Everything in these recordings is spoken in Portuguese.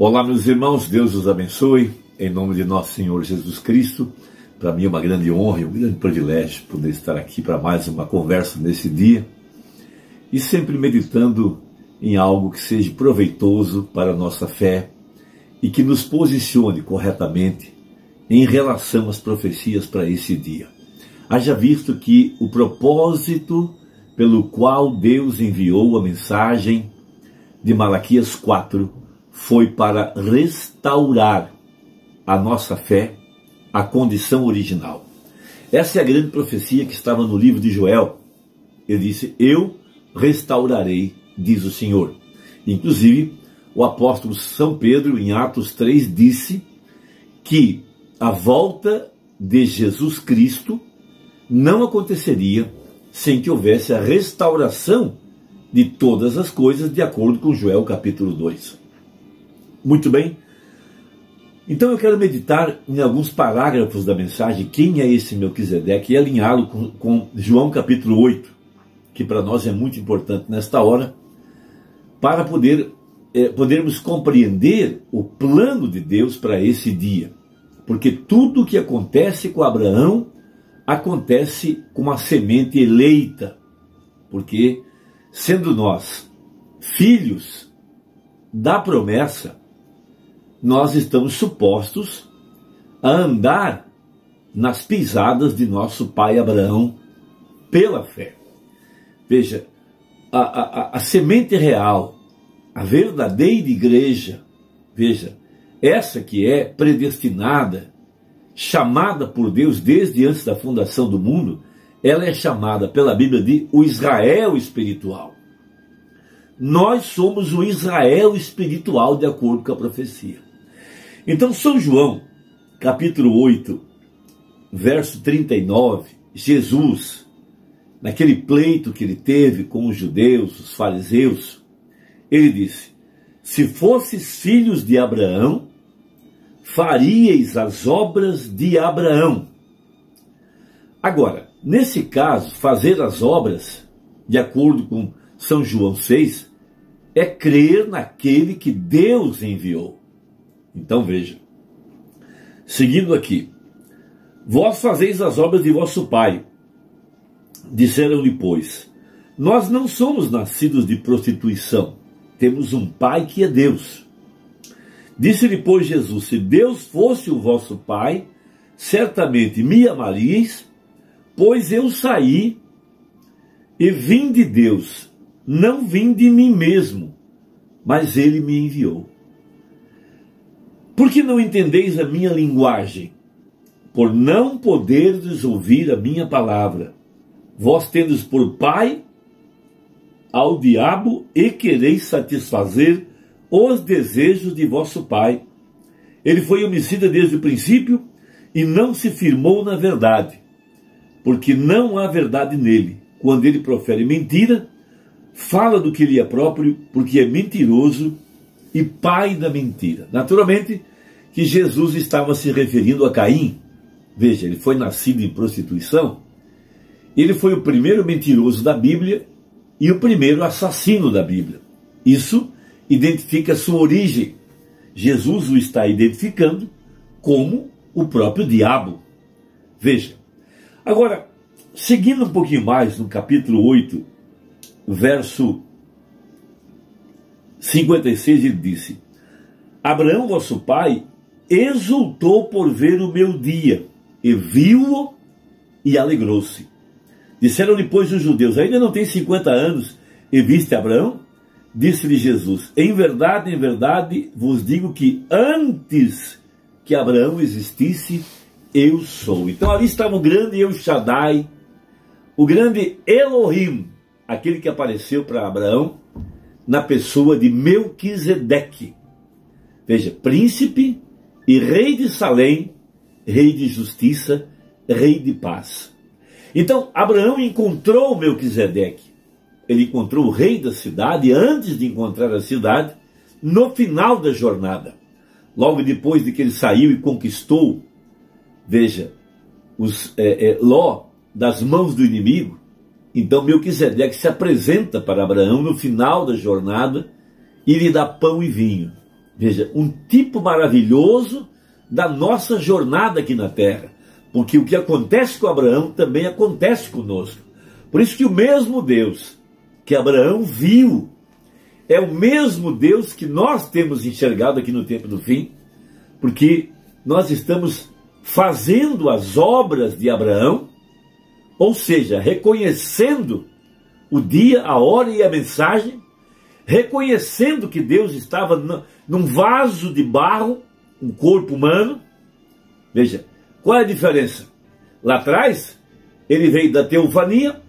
Olá, meus irmãos, Deus os abençoe, em nome de nosso Senhor Jesus Cristo. Para mim é uma grande honra e um grande privilégio poder estar aqui para mais uma conversa nesse dia e sempre meditando em algo que seja proveitoso para a nossa fé e que nos posicione corretamente em relação às profecias para esse dia. Haja visto que o propósito pelo qual Deus enviou a mensagem de Malaquias 4 foi para restaurar a nossa fé à condição original. Essa é a grande profecia que estava no livro de Joel. Ele disse: eu restaurarei, diz o Senhor. Inclusive, o apóstolo São Pedro, em Atos 3, disse que a volta de Jesus Cristo não aconteceria sem que houvesse a restauração de todas as coisas, de acordo com Joel capítulo 2. Muito bem. Então eu quero meditar em alguns parágrafos da mensagem, quem é esse Melquisedeque, e alinhá-lo com João capítulo 8, que para nós é muito importante nesta hora, para podermos compreender o plano de Deus para esse dia. Porque tudo o que acontece com Abraão, acontece com a semente eleita. Porque, sendo nós filhos da promessa, nós estamos supostos a andar nas pisadas de nosso pai Abraão pela fé. Veja, a semente real, a verdadeira igreja, veja, essa que é predestinada, chamada por Deus desde antes da fundação do mundo, ela é chamada pela Bíblia de o Israel espiritual. Nós somos o Israel espiritual de acordo com a profecia. Então, São João, capítulo 8, verso 39, Jesus, naquele pleito que ele teve com os judeus, os fariseus, ele disse: se fosses filhos de Abraão, faríeis as obras de Abraão. Agora, nesse caso, fazer as obras, de acordo com São João 6, é crer naquele que Deus enviou. Então veja, seguindo aqui: vós fazeis as obras de vosso pai. Disseram-lhe, pois, nós não somos nascidos de prostituição, temos um pai que é Deus. Disse-lhe, pois, Jesus: se Deus fosse o vosso pai, certamente me amaríeis, pois eu saí e vim de Deus, não vim de mim mesmo, mas ele me enviou. Por que não entendeis a minha linguagem? Por não poderdes ouvir a minha palavra. Vós tendes por pai ao diabo e quereis satisfazer os desejos de vosso pai. Ele foi homicida desde o princípio e não se firmou na verdade, porque não há verdade nele. Quando ele profere mentira, fala do que lhe é próprio, porque é mentiroso e pai da mentira. Naturalmente que Jesus estava se referindo a Caim. Veja, ele foi nascido em prostituição, ele foi o primeiro mentiroso da Bíblia e o primeiro assassino da Bíblia. Isso identifica a sua origem. Jesus o está identificando como o próprio diabo. Veja, agora, seguindo um pouquinho mais no capítulo 8, verso 56, ele disse: Abraão, vosso pai, exultou por ver o meu dia, e viu-o e alegrou-se. Disseram-lhe, pois, os judeus: ainda não tem 50 anos e viste Abraão? Disse-lhe Jesus: em verdade vos digo que antes que Abraão existisse, eu sou. Então ali estava o grande El Shaddai, o grande Elohim, aquele que apareceu para Abraão na pessoa de Melquisedeque. Veja, príncipe e rei de Salém, rei de justiça, rei de paz. Então, Abraão encontrou Melquisedeque. Ele encontrou o rei da cidade antes de encontrar a cidade, no final da jornada. Logo depois de que ele saiu e conquistou, veja, Ló das mãos do inimigo, então Melquisedeque se apresenta para Abraão no final da jornada e lhe dá pão e vinho. Veja, um tipo maravilhoso da nossa jornada aqui na terra. Porque o que acontece com Abraão também acontece conosco. Por isso que o mesmo Deus que Abraão viu é o mesmo Deus que nós temos enxergado aqui no tempo do fim, porque nós estamos fazendo as obras de Abraão, ou seja, reconhecendo o dia, a hora e a mensagem, reconhecendo que Deus estava num vaso de barro, um corpo humano. Veja, qual é a diferença? Lá atrás, ele veio da teofania,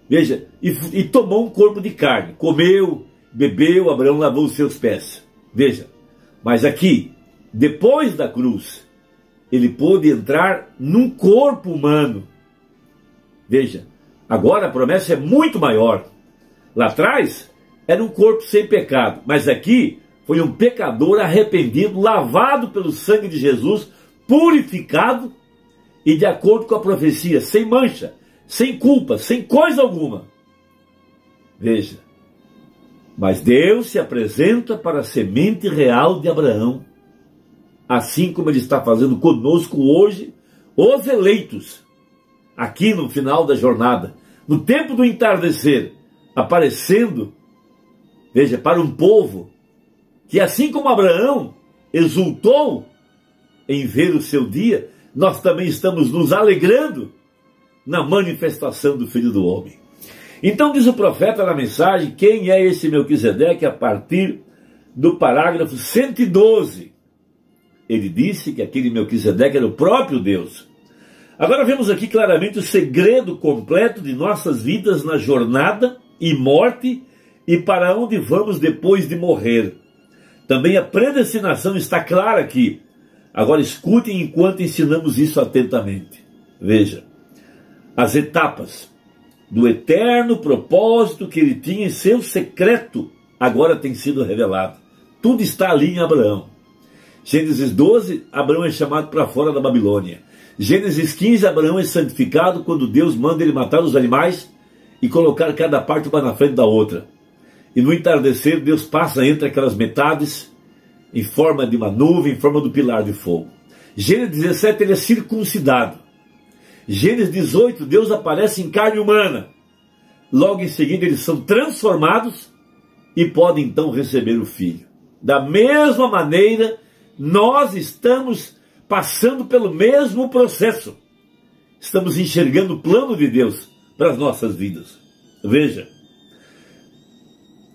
veja, e tomou um corpo de carne, comeu, bebeu, Abraão lavou os seus pés. Veja, mas aqui, depois da cruz, ele pôde entrar num corpo humano. Veja, agora a promessa é muito maior. Lá atrás, era um corpo sem pecado, mas aqui foi um pecador arrependido, lavado pelo sangue de Jesus, purificado e de acordo com a profecia, sem mancha, sem culpa, sem coisa alguma. Veja, mas Deus se apresenta para a semente real de Abraão, assim como ele está fazendo conosco hoje, os eleitos, aqui no final da jornada, no tempo do entardecer, aparecendo, veja, para um povo que, assim como Abraão exultou em ver o seu dia, nós também estamos nos alegrando na manifestação do Filho do Homem. Então diz o profeta na mensagem, quem é esse Melquisedeque, a partir do parágrafo 112. Ele disse que aquele Melquisedeque era o próprio Deus. Agora vemos aqui claramente o segredo completo de nossas vidas na jornada e morte e para onde vamos depois de morrer. Também a predestinação está clara aqui. Agora escutem enquanto ensinamos isso atentamente. Veja, as etapas do eterno propósito que ele tinha em seu secreto agora tem sido revelado. Tudo está ali em Abraão. Gênesis 12, Abraão é chamado para fora da Babilônia. Gênesis 15, Abraão é santificado quando Deus manda ele matar os animais e colocar cada parte uma na frente da outra. E no entardecer, Deus passa entre aquelas metades em forma de uma nuvem, em forma do pilar de fogo. Gênesis 17, ele é circuncidado. Gênesis 18, Deus aparece em carne humana. Logo em seguida, eles são transformados e podem então receber o Filho. Da mesma maneira, nós estamos passando pelo mesmo processo. Estamos enxergando o plano de Deus para as nossas vidas. Veja.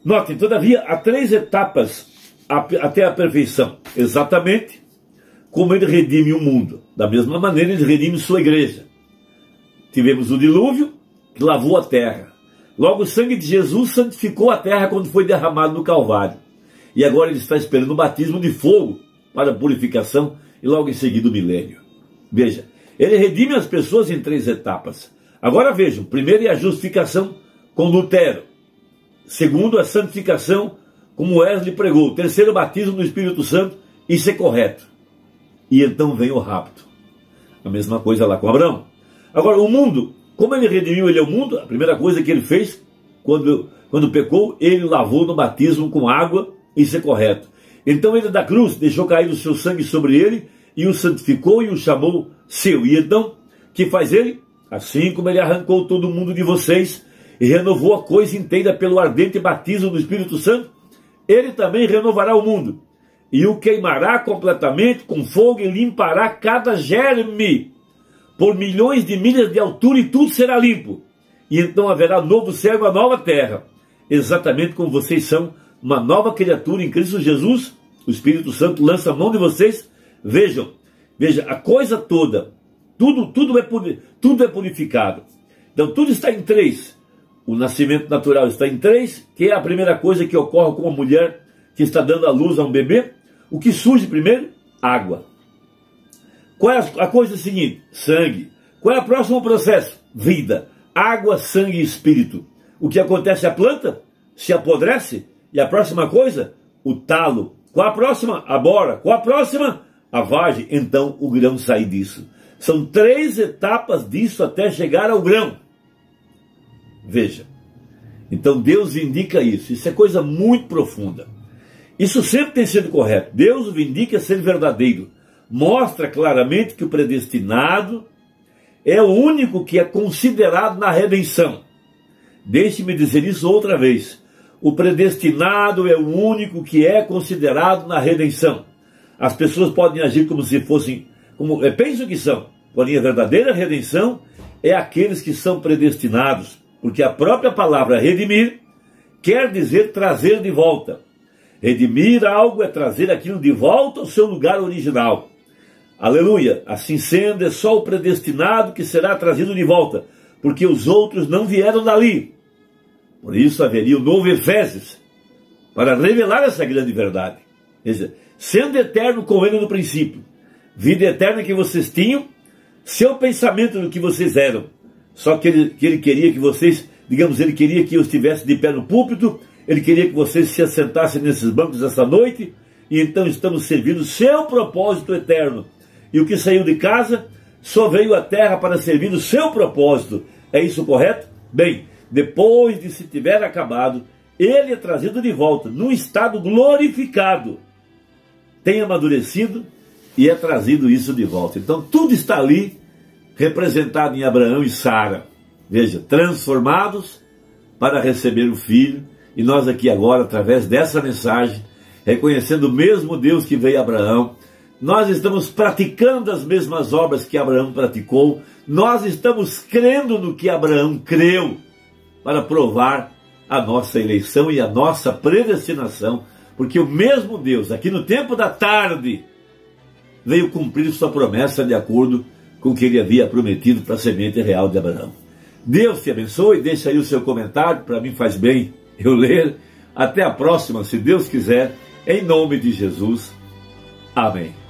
Notem, todavia, há 3 etapas até a perfeição. Exatamente como ele redime o mundo. Da mesma maneira, ele redime sua igreja. Tivemos o dilúvio, que lavou a terra. Logo, o sangue de Jesus santificou a terra quando foi derramado no Calvário. E agora ele está esperando o batismo de fogo para a purificação e logo em seguida o milênio. Veja, ele redime as pessoas em 3 etapas. Agora vejam, primeiro é a justificação com Lutero. Segundo, a santificação, como Wesley pregou. Terceiro, o batismo no Espírito Santo, isso é correto. E então vem o rapto. A mesma coisa lá com Abraão. Agora, o mundo, como ele redimiu ele é o mundo, a primeira coisa que ele fez, quando pecou, ele lavou no batismo com água, isso é correto. Então ele da cruz deixou cair o seu sangue sobre ele, e o santificou e o chamou seu. E então, que faz ele? Assim como ele arrancou todo mundo de vocês, e renovou a coisa inteira pelo ardente batismo do Espírito Santo, ele também renovará o mundo, e o queimará completamente com fogo e limpará cada germe, por milhões de milhas de altura, e tudo será limpo. E então haverá novo céu e uma nova terra, exatamente como vocês são, uma nova criatura em Cristo Jesus. O Espírito Santo lança a mão de vocês. Veja, a coisa toda, tudo é purificado. Então tudo está em 3. O nascimento natural está em 3, que é a primeira coisa que ocorre com uma mulher que está dando à luz a um bebê. O que surge primeiro? Água. Qual é a coisa seguinte? Sangue. Qual é o próximo processo? Vida. Água, sangue e espírito. O que acontece à planta? Se apodrece. E a próxima coisa? O talo. Qual a próxima? A bora. Qual a próxima? A vagem. Então o grão sai disso. São 3 etapas disso até chegar ao grão. Veja. Então Deus indica isso. Isso é coisa muito profunda. Isso sempre tem sido correto. Deus o vindica ser verdadeiro. Mostra claramente que o predestinado é o único que é considerado na redenção. Deixe-me dizer isso outra vez. O predestinado é o único que é considerado na redenção. As pessoas podem agir como se fossem, pensam que são. Porém, a verdadeira redenção é aqueles que são predestinados. Porque a própria palavra redimir quer dizer trazer de volta. Redimir algo é trazer aquilo de volta ao seu lugar original. Aleluia! Assim sendo, é só o predestinado que será trazido de volta, porque os outros não vieram dali. Por isso haveria um novo Efésios, para revelar essa grande verdade. Quer dizer, sendo eterno com ele no princípio, vida eterna que vocês tinham, seu pensamento do que vocês eram. Só que ele queria que vocês, ele queria que eu estivesse de pé no púlpito, ele queria que vocês se assentassem nesses bancos essa noite, e então estamos servindo o seu propósito eterno. E o que saiu de casa só veio à terra para servir o seu propósito. É isso correto? Bem, depois de se tiver acabado, ele é trazido de volta, num estado glorificado. Tem amadurecido e é trazido isso de volta. Então tudo está ali, representado em Abraão e Sara. Veja, transformados para receber o filho. E nós aqui agora, através dessa mensagem, reconhecendo o mesmo Deus que veio a Abraão, nós estamos praticando as mesmas obras que Abraão praticou, nós estamos crendo no que Abraão creu, para provar a nossa eleição e a nossa predestinação, porque o mesmo Deus, aqui no tempo da tarde, veio cumprir sua promessa de acordo com o que ele havia prometido para a semente real de Abraão. Deus te abençoe, deixa aí o seu comentário, para mim faz bem eu ler. Até a próxima, se Deus quiser, em nome de Jesus. Amém.